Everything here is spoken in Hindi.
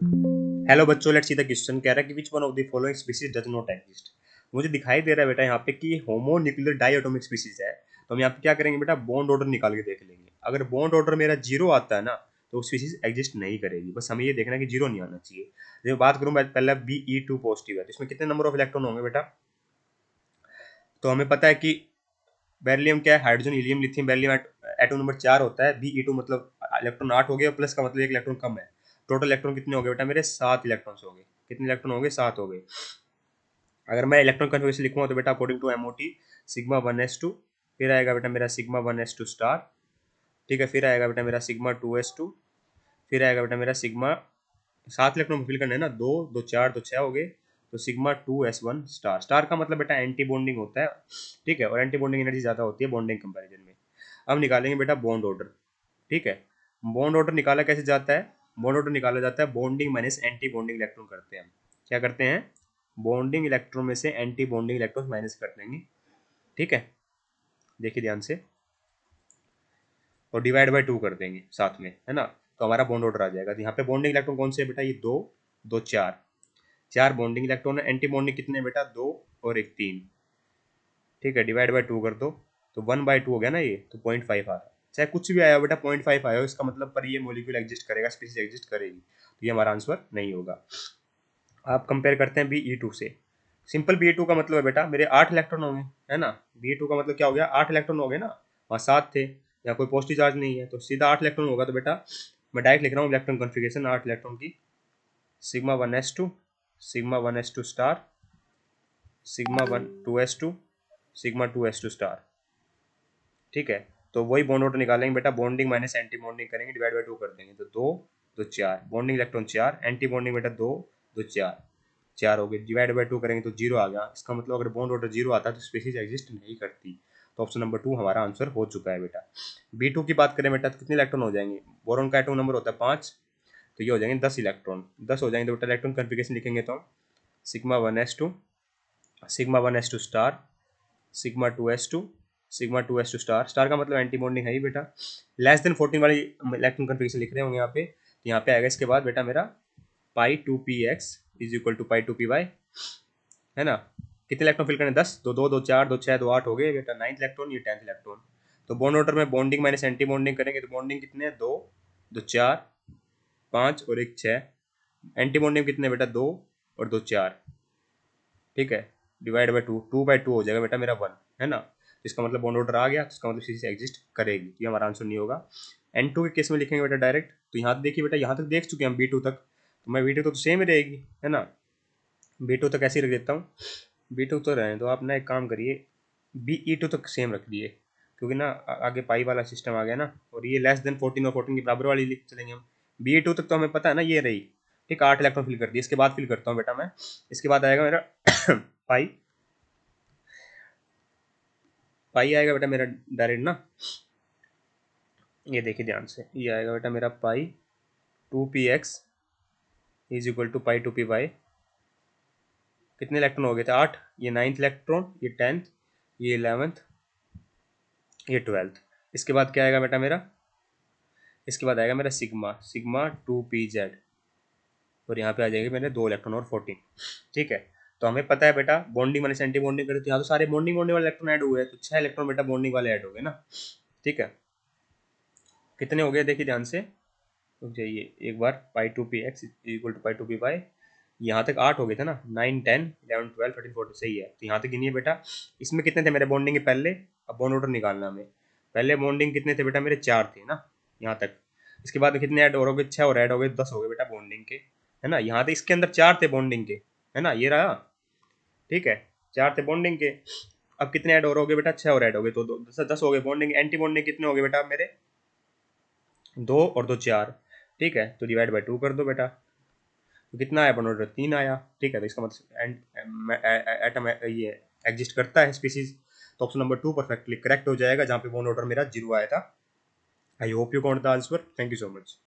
हेलो बच्चों, लेट्स सी द क्वेश्चन। कह रहा है कि which one of the following species does not exist. मुझे दिखाई दे रहा है बेटा यहाँ पे कि होमो न्यूक्लियर डाइएटोमिक स्पीसीज है। तो हम यहाँ पे क्या करेंगे बेटा, बॉन्ड ऑर्डर निकाल के देख लेंगे। अगर बॉन्ड ऑर्डर मेरा जीरो आता है ना, तो स्पीसीज एग्जिस्ट नहीं करेगी। बस हमें ये देखना है कि जीरो नहीं आना चाहिए। जब बात करूँ मैं पहले Be2 पॉजिटिव है, तो इसमें कितने नंबर ऑफ इलेक्ट्रॉन होंगे बेटा। तो हमें पता है कि बेरिलियम क्या है, hydrogen helium lithium beryllium atom number 4 होता है। Be2 मतलब इलेक्ट्रॉन 8 हो गया, प्लस का मतलब एक इलेक्ट्रॉन कम है। टोटल इलेक्ट्रॉन कितने हो गए बेटा मेरे, 7 इलेक्ट्रॉन्स हो गए। कितने इलेक्ट्रॉन हो गए, 7 हो गए। अगर मैं इलेक्ट्रॉन कन्फिग्रेशन लिखूंगा तो बेटा according to MOT sigma 1s2, फिर आएगा बेटा मेरा सिग्मा 1s2 स्टार। ठीक है, फिर आएगा बेटा मेरा सिग्मा 2s2, फिर आएगा बेटा मेरा सिग्मा, 7 इलेक्ट्रॉन फिल करने हैं ना, 2 2 4 तो 6 हो गए। तो सिग्मा 2s1 स्टार। स्टार का मतलब बेटा एंटी बॉन्डिंग होता है। ठीक है, और एंटी बॉन्डिंग एनर्जी ज़्यादा होती है बॉन्डिंग कंपेरिजन में। अब निकालेंगे बेटा बॉन्ड ऑर्डर। ठीक है, बॉन्ड ऑर्डर निकाला कैसे जाता है। बॉन्ड ऑर्डर निकाला जाता है bonding minus anti bonding electron करते हैं हम। क्या करते हैं, बॉन्डिंग इलेक्ट्रॉन में से एंटी बॉन्डिंग इलेक्ट्रॉन माइनस कर देंगे। ठीक है, देखिए ध्यान से, और डिवाइड बाय 2 कर देंगे साथ में, है ना। तो हमारा बॉन्ड ऑर्डर आ जाएगा। तो यहाँ पे बॉन्डिंग इलेक्ट्रॉन कौन से है बेटा, ये 2 2 4, 4 बॉन्डिंग इलेक्ट्रॉन है। एंटी बॉन्डिंग कितने हैं बेटा, 2 और एक 3। ठीक है, डिवाइड बाय 2 कर दो, तो 1/2 हो गया ना ये, तो 0.5 आ रहा है। चाहे कुछ भी आया हो बेटा, 0.5 आया हो, इसका मतलब पर ये मॉलिक्यूल एग्जिस्ट करेगा, स्पीसीज एग्जिस्ट करेगी। तो ये हमारा आंसर नहीं होगा। आप कंपेयर करते हैं Be2 से। सिंपल Be2 का मतलब है बेटा मेरे 8 इलेक्ट्रॉन होंगे, है ना। Be2 का मतलब क्या हो गया, 8 इलेक्ट्रॉन हो गए ना, वहाँ 7 थे, यहाँ कोई पॉजिटिव चार्ज नहीं है, तो सीधा 8 इलेक्ट्रॉन होगा। तो बेटा मैं डायरेक्ट लिख रहा हूँ इलेक्ट्रॉन कॉन्फ़िगरेशन 8 इलेक्ट्रॉन की। Sigma 1s2, sigma 1s2 star, sigma 2s2, sigma 2s2 star. ठीक है, तो वही बॉन्ड ऑर्डर निकालेंगे बेटा, बॉन्डिंग माइनस एंटी बॉन्डिंग करेंगे, डिवाइड बाय 2 कर देंगे। तो 2 2 4 बॉन्डिंग इलेक्ट्रॉन 4, एंटी बॉन्डिंग बेटा 2 2 4, 4 हो गए। डिवाइड बाय 2 करेंगे तो 0 आ गया। इसका मतलब अगर बॉन्ड ऑर्डर 0 आता है तो स्पीसीज एग्जिस्ट नहीं करती। तो ऑप्शन नंबर 2 हमारा आंसर हो चुका है बेटा। Be2 की बात करें बेटा, तो कितने इलेक्ट्रॉन हो जाएंगे। बोरॉन का एटॉमिक नंबर होता है 5, तो ये हो जाएंगे 10 इलेक्ट्रॉन। 10 हो जाएंगे तो बेटा इलेक्ट्रॉन कन्फिगरेशन लिखेंगे तो हम sigma 1s2, sigma 1s2 star, sigma 2s2, sigma 2s2 star. Star का मतलब एंटी बॉन्डिंग है ही बेटा। लेस देन 14 वाली इलेक्ट्रॉन कन्फिगरेशन लिख रहे होंगे यहाँ पे, तो यहाँ पे आएगा इसके बाद बेटा मेरा π2px is equal to π2py, है ना। कितने इलेक्ट्रॉन फिल करने, 10, तो 2 2 4 2 6 2 8 हो गए बेटा, 9th इलेक्ट्रॉन, ये 10th इलेक्ट्रॉन। तो बॉन्ड ऑर्डर में बॉन्डिंग माइनस एंटी बॉन्डिंग करेंगे तो बॉन्डिंग कितने हैं, 2 2 4 5 और एक 6। एंटी बॉन्डिंग कितने बेटा, 2 और 2 4। ठीक है, डिवाइड बाय 2, 2/2 हो जाएगा बेटा मेरा 1, है ना। इसका मतलब बॉन्ड ऑर्डर आ गया, तो इसका मतलब सीरीज एग्जिस्ट करेगी। ये हमारा आंसर नहीं होगा। N2 के केस में लिखेंगे बेटा डायरेक्ट। तो यहाँ देखिए बेटा, यहाँ तक देख चुके हैं हम B2 तक, तो मैं B2 तो सेम ही रहेगी, है ना। B2 तक ऐसे ही रख देता हूँ। B2 तो रहे, तो आप ना एक काम करिए, Be2 तक सेम रख दिए, क्योंकि ना आगे पाई वाला सिस्टम आ गया ना, और ये लेस देन 14 और 14 के बराबर वाली लिख चलेंगे हम। Be2 तक तो हमें पता है ना, ये रही। ठीक, 8 इलेक्ट्रॉन फिल कर दिए। इसके बाद फिल करता हूँ बेटा मैं, इसके बाद आएगा मेरा पाई, पाई आएगा बेटा मेरा डायरेक्ट ना, ये देखिए ध्यान से, ये आएगा बेटा मेरा π2px is equal to π2py। कितने इलेक्ट्रॉन हो गए थे, 8, ये 9th इलेक्ट्रॉन, ये 10th, ये 11th, ये 12th। इसके बाद क्या आएगा बेटा मेरा, इसके बाद आएगा मेरा सिग्मा, सिग्मा 2pz, और यहाँ पे आ जाएगी मेरे 2 इलेक्ट्रॉन और 14। ठीक है, तो हमें पता है बेटा बॉन्डिंग माइनस एंटी बॉन्डिंग करते हैं, यहाँ तो सारे बॉन्डिंग बॉन्डिंग वाले इलेक्ट्रॉन ऐड हुए हैं, तो 6 इलेक्ट्रॉन बेटा बॉन्डिंग वाले ऐड हो गए ना। ठीक है, कितने हो गए देखिए ध्यान से, रुक जाइए एक बार, π2px इक्वल टू π2py। यहाँ तक 8 हो गए थे ना, 9 10 11 12 13 14, सही है। तो यहाँ तक गिनिए बेटा, इसमें कितने थे मेरे बॉन्डिंग के पहले। अब बॉन्ड ऑर्डर निकालना हमें, पहले बॉन्डिंग कितने थे बेटा मेरे, 4 थे ना यहाँ तक। इसके बाद कितने ऐड और हो गए, 6 और ऐड हो गए, 10 हो गए बेटा बॉन्डिंग के, है ना। यहाँ तक इसके अंदर 4 थे बॉन्डिंग के, है ना, ये रहा। ठीक है, 4 थे बॉन्डिंग के। अब कितने ऐड और हो गए बेटा, 6 और ऐड हो गए, तो 10 हो गए बॉन्डिंग। एंटी बॉन्डिंग कितने हो गए बेटा मेरे, 2 और 2 4। ठीक है, तो डिवाइड बाय 2 कर दो बेटा, तो कितना आया बॉन्ड ऑर्डर, 3 आया। ठीक है, तो इसका मतलब एटम ये एग्जिस्ट करता है स्पीसीज। तो ऑप्शन नंबर 2 परफेक्टली करेक्ट हो जाएगा, जहाँ पे बॉन्ड ऑर्डर मेरा 0 आया था। I hope you got the answer. Thank you so much.